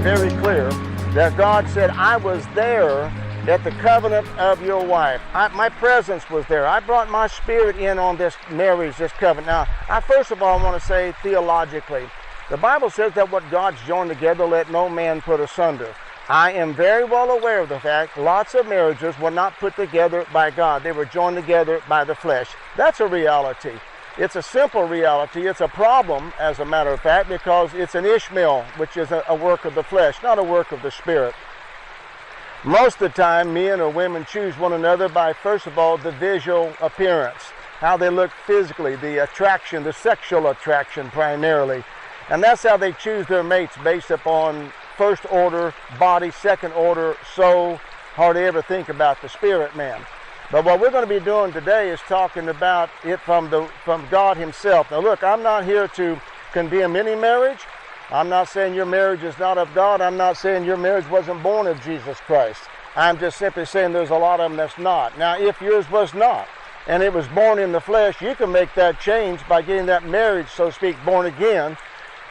very clear that God said, I was there at the covenant of your wife. My presence was there. I brought my spirit in on this marriage, this covenant. Now, I first of all want to say theologically, the Bible says that what God's joined together, let no man put asunder. I am very well aware of the fact lots of marriages were not put together by God. They were joined together by the flesh. That's a reality. It's a simple reality. It's a problem, as a matter of fact, because it's an Ishmael, which is a work of the flesh, not a work of the spirit. Most of the time, men or women choose one another by, first of all, the visual appearance, how they look physically, the attraction, the sexual attraction primarily. And that's how they choose their mates, based upon first order body, second order soul, hardly ever think about the spirit man. But what we're going to be doing today is talking about it from God himself. Now look, I'm not here to condemn any marriage. I'm not saying your marriage is not of God. I'm not saying your marriage wasn't born of Jesus Christ. I'm just simply saying there's a lot of them that's not. Now, if yours was not, and it was born in the flesh, you can make that change by getting that marriage, so to speak, born again.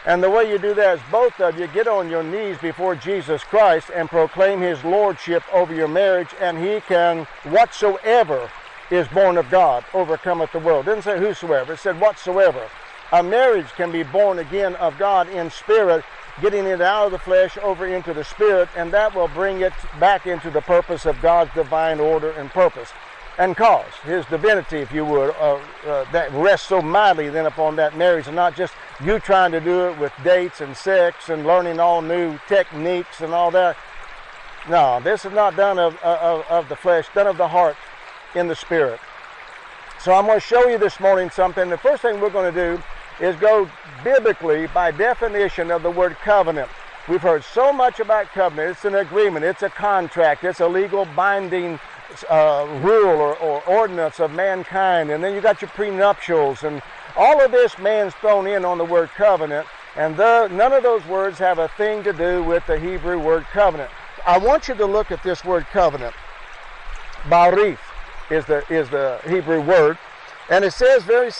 And the way you do that is both of you get on your knees before Jesus Christ and proclaim his lordship over your marriage, and he can, whatsoever is born of God, overcometh the world. It didn't say whosoever, it said whatsoever. A marriage can be born again of God in spirit, getting it out of the flesh over into the spirit, and that will bring it back into the purpose of God's divine order and purpose. And cause his divinity, if you would, that rests so mightily then upon that marriage, and not just you trying to do it with dates and sex and learning all new techniques and all that. No, this is not done of the flesh, done of the heart in the spirit. So I'm going to show you this morning something. The first thing we're going to do is go biblically by definition of the word covenant. We've heard so much about covenant. It's an agreement, it's a contract, it's a legal binding rule or ordinance of mankind. And then you got your prenuptials, and all of this man's thrown in on the word covenant, and none of those words have a thing to do with the Hebrew word covenant. I want you to look at this word covenant. Barith is the Hebrew word. And it says very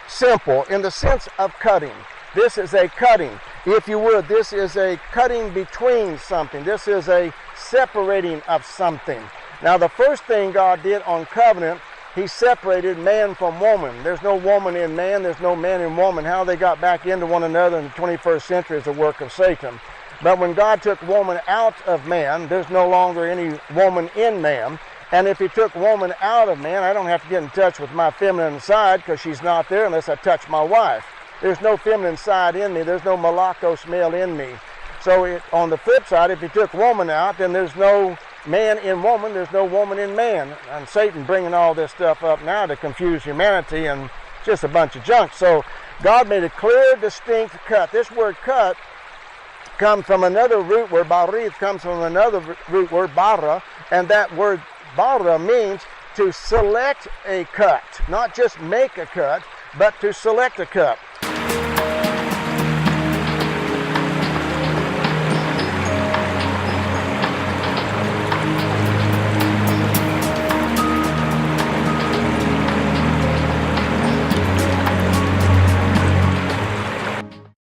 simple in the sense of cutting. This is a cutting. If you would, this is a cutting between something. This is a separating of something. Now, the first thing God did on covenant, he separated man from woman. There's no woman in man. There's no man in woman. How they got back into one another in the 21st century is a work of Satan. But when God took woman out of man, there's no longer any woman in man. And if he took woman out of man, I don't have to get in touch with my feminine side, because she's not there unless I touch my wife. There's no feminine side in me. There's no malakos male in me. So on the flip side, if he took woman out, then there's no man in woman. There's no woman in man. And Satan bringing all this stuff up now to confuse humanity, and just a bunch of junk. So God made a clear, distinct cut. This word cut comes from another root word. Barith comes from another root word, bara. And that word bara means to select a cut, not just make a cut, but to select a cut.